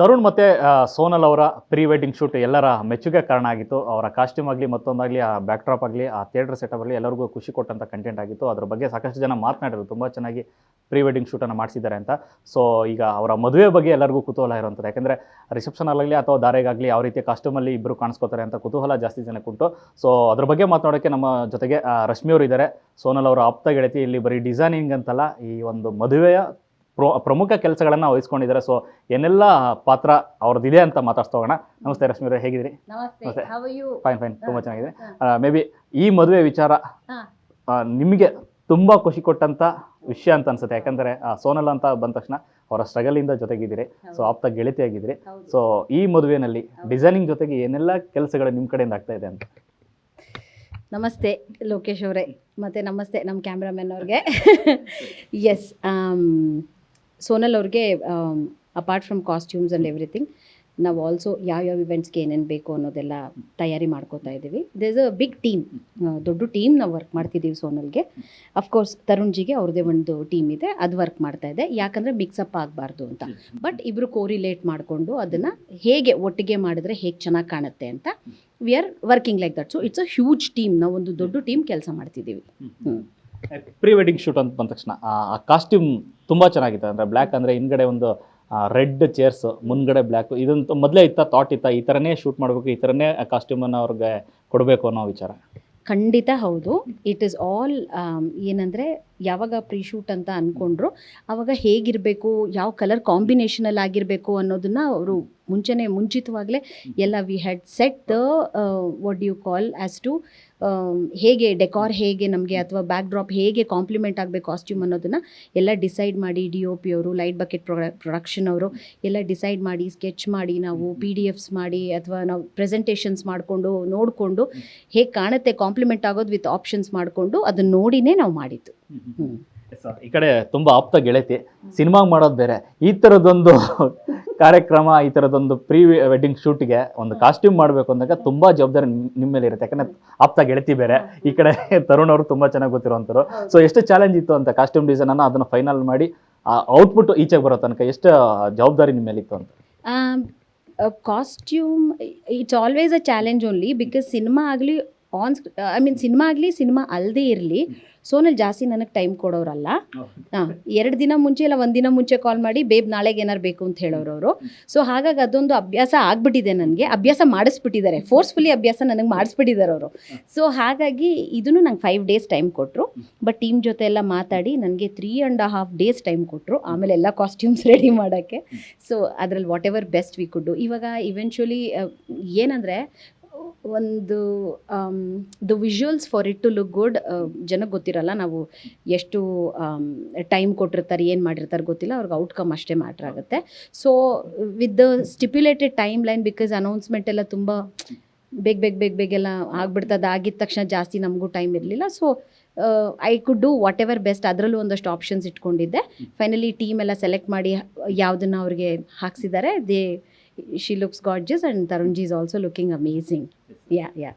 ತರುಣ್ ಮತ್ತು ಸೋನಲ್ ಅವರ pre wedding shoot ಎಲ್ಲರ ಮೆಚ್ಚುಗೆ ಕಾರಣ ಆಗಿತ್ತು. ಅವರ ಕಾಸ್ಟ್ಯೂಮ್ ಆಗಲಿ ಮತ್ತೊಂದಾಗಲಿ ಆ ಬ್ಯಾಕ್ ಡ್ರಾಪ್ ಆಗಲಿ ಆ ಥಿಯೇಟರ್ ಸೆಟಪ್ ಆಗಲಿ ಎಲ್ಲರಿಗೂ ಖುಷಿ ಕೊಟ್ಟಂಥ ಕಂಟೆಂಟ್ ಆಗಿತ್ತು. ಅದ್ರ ಬಗ್ಗೆ ಸಾಕಷ್ಟು ಜನ ಮಾತನಾಡಿದ್ರು, ತುಂಬ ಚೆನ್ನಾಗಿ ಪ್ರೀ ವೆಡ್ಡಿಂಗ್ ಶೂಟನ್ನು ಮಾಡಿಸಿದ್ದಾರೆ ಅಂತ. ಸೊ ಈಗ ಅವರ ಮದುವೆ ಬಗ್ಗೆ ಎಲ್ಲರಿಗೂ ಕುತೂಹಲ ಇರುವಂಥದ್ದು, ಯಾಕೆಂದರೆ ರಿಸೆಪ್ಷನಲ್ಲಾಗಲಿ ಅಥವಾ ಧಾರೆಗಾಗಲಿ ಯಾವ ರೀತಿ ಕಾಸ್ಟ್ಯೂಮಲ್ಲಿ ಇಬ್ಬರು ಕಾಣಿಸ್ಕೋತಾರೆ ಅಂತ ಕುತೂಹಲ ಜಾಸ್ತಿ ಜನಕ್ಕುಂಟು. ಸೊ ಅದ್ರ ಬಗ್ಗೆ ಮಾತನಾಡೋಕ್ಕೆ ನಮ್ಮ ಜೊತೆಗೆ ರಶ್ಮಿ ಅವರು ಇದ್ದಾರೆ. ಸೋನಲ್ ಅವರ ಆಪ್ತ ಗೆಳತಿ. ಇಲ್ಲಿ ಬರೀ ಡಿಸೈನಿಂಗ್ ಅಂತಲ್ಲ, ಈ ಒಂದು ಮದುವೆಯ ಪ್ರಮುಖ ಕೆಲಸಗಳನ್ನು ವಹಿಸ್ಕೊಂಡಿದ್ದಾರೆ. ಸೊ ಏನೆಲ್ಲ ಪಾತ್ರ ಅವ್ರದ್ದಿದೆ ಅಂತ ಮಾತಾಡ್ತಾ ಹೋಗೋಣ. ನಮಸ್ತೆ ರಶ್ಮಿ ಅವರೇ, ಹೇಗಿದ್ದೀರಿ? ನಮಸ್ತೆ. How are you? ಫೈನ್, ತುಂಬ ಚೆನ್ನಾಗಿದೆ. ಮೇ ಬಿ ಈ ಮದುವೆ ವಿಚಾರ ನಿಮಗೆ ತುಂಬ ಖುಷಿ ಕೊಟ್ಟಂಥ ವಿಷಯ ಅಂತ ಅನ್ಸುತ್ತೆ. ಯಾಕಂದರೆ ಸೋನಲ್ ಅಂತ ಬಂದ ತಕ್ಷಣ ಅವರ ಸ್ಟ್ರಗಲಿಂದ ಜೊತೆಗಿದ್ದೀರಿ, ಸೊ ಆಪ್ತ ಗೆಳತಿಯಾಗಿದ್ದೀರಿ. ಸೊ ಈ ಮದುವೆನಲ್ಲಿ ಡಿಸೈನಿಂಗ್ ಜೊತೆಗೆ ಏನೆಲ್ಲ ಕೆಲಸಗಳು ನಿಮ್ಮ ಕಡೆಯಿಂದ ಆಗ್ತಾ ಇದೆ ಅಂತ? ನಮಸ್ತೆ ಲೋಕೇಶ್ ಅವರೇ, ಮತ್ತು ನಮಸ್ತೆ ನಮ್ಮ ಕ್ಯಾಮ್ರಾಮನ್ ಅವ್ರಿಗೆ. ಎಸ್, ಸೋನಲ್ ಅವ್ರಿಗೆ apart from costumes and everything, ನಾವು ಆಲ್ಸೋ ಯಾವ್ಯಾವ ಇವೆಂಟ್ಸ್ಗೆ ಏನೇನು ಬೇಕು ಅನ್ನೋದೆಲ್ಲ ತಯಾರಿ ಮಾಡ್ಕೋತಾ ಇದ್ದೀವಿ. There is a big team, ದೊಡ್ಡ ಟೀಮ್ ನಾವು ವರ್ಕ್ ಮಾಡ್ತಿದ್ದೀವಿ ಸೋನಲ್ಗೆ. ಅಫ್ಕೋರ್ಸ್ ತರುಣ್ಜಿಗೆ ಅವ್ರದ್ದೇ ಒಂದು ಟೀಮ್ ಇದೆ, ಅದು ವರ್ಕ್ ಮಾಡ್ತಾ ಇದೆ. ಯಾಕಂದರೆ ಮಿಕ್ಸಪ್ ಆಗಬಾರ್ದು ಅಂತ. ಬಟ್ ಇಬ್ಬರು ಕೋರಿಲೇಟ್ ಮಾಡಿಕೊಂಡು ಅದನ್ನು ಹೇಗೆ ಒಟ್ಟಿಗೆ ಮಾಡಿದ್ರೆ ಹೇಗೆ ಚೆನ್ನಾಗಿ ಕಾಣುತ್ತೆ ಅಂತ we are working like that. So it's a huge team, ನಾವು ಒಂದು ದೊಡ್ಡ ಟೀಮ್ ಕೆಲಸ ಮಾಡ್ತಿದ್ದೀವಿ. ಪ್ರೀ ವೆಡ್ಡಿಂಗ್ ಶೂಟ್ ಅಂತ ಬಂದ ತಕ್ಷಣ ಆ ಕಾಸ್ಟ್ಯೂಮ್ ತುಂಬ ಚೆನ್ನಾಗಿತ್ತು. ಅಂದರೆ ಬ್ಲ್ಯಾಕ್ ಅಂದರೆ ಹಿಂದ್ಗಡೆ ಒಂದು ರೆಡ್ ಚೇರ್ಸ್, ಮುಂದ್ಗಡೆ ಬ್ಲ್ಯಾಕು, ಇದಂತೂ ಮೊದಲೇ ಇತ್ತ ಥಾಟ್ ಇತ್ತ ಈ ಥರನೇ ಶೂಟ್ ಮಾಡಬೇಕು, ಈ ಥರನೇ ಕಾಸ್ಟ್ಯೂಮನ್ನು ಅವ್ರಿಗೆ ಕೊಡಬೇಕು ಅನ್ನೋ ವಿಚಾರ? ಖಂಡಿತ ಹೌದು. ಇಟ್ ಈಸ್ ಆಲ್ ಏನಂದರೆ ಯಾವಾಗ ಪ್ರೀ ಶೂಟ್ ಅಂತ ಅಂದ್ಕೊಂಡ್ರು ಆವಾಗ ಹೇಗಿರಬೇಕು, ಯಾವ ಕಲರ್ ಕಾಂಬಿನೇಷನಲ್ಲಿ ಆಗಿರಬೇಕು ಅನ್ನೋದನ್ನು ಅವರು ಮುಂಚಿತವಾಗಲೇ ಎಲ್ಲ we had set the what you call as to ಹೇಗೆ ಡೆಕಾರ್ ಹೇಗೆ ನಮಗೆ ಅಥವಾ ಬ್ಯಾಕ್ ಡ್ರಾಪ್ ಹೇಗೆ ಕಾಂಪ್ಲಿಮೆಂಟ್ ಆಗಬೇಕು ಕಾಸ್ಟ್ಯೂಮ್ ಅನ್ನೋದನ್ನು ಎಲ್ಲ ಡಿಸೈಡ್ ಮಾಡಿ DOP ಅವರು, ಲೈಟ್ ಬಕೆಟ್ ಪ್ರೊಡಕ್ಷನ್ ಅವರು ಎಲ್ಲ ಡಿಸೈಡ್ ಮಾಡಿ ಸ್ಕೆಚ್ ಮಾಡಿ ನಾವು PDFs ಮಾಡಿ ಅಥವಾ ನಾವು ಪ್ರೆಸೆಂಟೇಷನ್ಸ್ ಮಾಡಿಕೊಂಡು ನೋಡಿಕೊಂಡು ಹೇಗೆ ಕಾಣುತ್ತೆ ಕಾಂಪ್ಲಿಮೆಂಟ್ ಆಗೋದು ವಿತ್ ಆಪ್ಷನ್ಸ್ ಮಾಡಿಕೊಂಡು ಅದನ್ನು ನೋಡಿನೇ ನಾವು ಮಾಡಿದ್ದು. ಈ ಕಡೆ ತುಂಬ ಆಪ್ತ ಗೆಳತಿ, ಸಿನಿಮಾ ಮಾಡೋದು ಬೇರೆ, ಈ ಥರದೊಂದು ಕಾರ್ಯಕ್ರಮ, ಈ ಥರದೊಂದು ಪ್ರೀ ವೆಡ್ಡಿಂಗ್ ಶೂಟ್ಗೆ ಒಂದು ಕಾಸ್ಟ್ಯೂಮ್ ಮಾಡಬೇಕು ಅಂದಾಗ ತುಂಬ ಜವಾಬ್ದಾರಿ ನಿಮ್ಮ ಮೇಲೆ ಇರುತ್ತೆ. ಯಾಕಂದರೆ ಆಪ್ತ ಗೆಳತಿ ಬೇರೆ, ಈ ಕಡೆ ತರುಣ್ ಅವರು ತುಂಬ ಚೆನ್ನಾಗಿ ಗೊತ್ತಿರುವಂಥವ್ರು. ಸೊ ಎಷ್ಟು ಚಾಲೆಂಜ್ ಇತ್ತು ಅಂತ ಕಾಸ್ಟ್ಯೂಮ್ ಡಿಸೈನನ್ನು ಅದನ್ನು ಫೈನಲ್ ಮಾಡಿ ಔಟ್ಪುಟ್ ಈಚೆಗೆ ಬರೋ ತನಕ ಎಷ್ಟು ಜವಾಬ್ದಾರಿ ನಿಮ್ಮ ಮೇಲೆ ಇತ್ತು ಅಂತ? Costume it's always a challenge only because cinema ಆಗಲಿ ಸಿನಿಮಾ ಆಗಲಿ ಸಿನಿಮಾ ಅಲ್ಲದೇ ಇರಲಿ ಸೋನಲ್ ಜಾಸ್ತಿ ನನಗೆ ಟೈಮ್ ಕೊಡೋರಲ್ಲ. 2 ದಿನ ಮುಂಚೆ ಇಲ್ಲ 1 ದಿನ ಮುಂಚೆ ಕಾಲ್ ಮಾಡಿ ಬೇಬ್ ನಾಳೆಗೆ ಏನಾರು ಬೇಕು ಅಂತ ಹೇಳೋರು ಅವರು. ಸೊ ಹಾಗಾಗಿ ಅದೊಂದು ಅಭ್ಯಾಸ ಆಗಿಬಿಟ್ಟಿದೆ ನನಗೆ, ಅಭ್ಯಾಸ ಮಾಡಿಸ್ಬಿಟ್ಟಿದ್ದಾರೆ, ಫೋರ್ಸ್ಫುಲಿ ಅಭ್ಯಾಸ ನನಗೆ ಮಾಡಿಸ್ಬಿಟ್ಟಿದ್ದಾರೆ ಅವರು. ಸೊ ಹಾಗಾಗಿ ಇದನ್ನು ನಂಗೆ 5 ಡೇಸ್ ಟೈಮ್ ಕೊಟ್ಟರು. ಬಟ್ ಟೀಮ್ ಜೊತೆ ಎಲ್ಲ ಮಾತಾಡಿ ನನಗೆ 3.5 ಡೇಸ್ ಟೈಮ್ ಕೊಟ್ಟರು. ಆಮೇಲೆ ಎಲ್ಲ ಕಾಸ್ಟ್ಯೂಮ್ಸ್ ರೆಡಿ ಮಾಡೋಕ್ಕೆ. ಸೊ ಅದರಲ್ಲಿ what ever best we could do. ಇವಾಗ ಇವೆಂಚುಲಿ ಏನಂದರೆ ಒಂದು the visuals for it to look good ಜನಕ್ಕೆ ಗೊತ್ತಿರಲ್ಲ, ನಾವು ಎಷ್ಟು ಟೈಮ್ ಕೊಟ್ಟಿರ್ತಾರೆ, ಏನು ಮಾಡಿರ್ತಾರೆ ಗೊತ್ತಿಲ್ಲ, ಅವ್ರಿಗೆ ಔಟ್ಕಮ್ ಅಷ್ಟೇ ಮ್ಯಾಟ್ರ್ ಆಗುತ್ತೆ. So with the stipulated time line, because announcement ಎಲ್ಲ ತುಂಬ ಬೇಗ ಆಗ್ಬಿಡ್ತದೆ, ಆಗಿದ ತಕ್ಷಣ ಜಾಸ್ತಿ ನಮಗೂ ಟೈಮ್ ಇರಲಿಲ್ಲ. So I could do what ever best. ಅದರಲ್ಲೂ ಒಂದಷ್ಟು ಆಪ್ಷನ್ಸ್ ಇಟ್ಕೊಂಡಿದ್ದೆ. ಫೈನಲಿ ಟೀಮ್ ಎಲ್ಲ ಸೆಲೆಕ್ಟ್ ಮಾಡಿ ಯಾವುದನ್ನು ಅವ್ರಿಗೆ ಹಾಕ್ಸಿದ್ದಾರೆ. She looks gorgeous and Tarunji is also looking amazing. Yeah.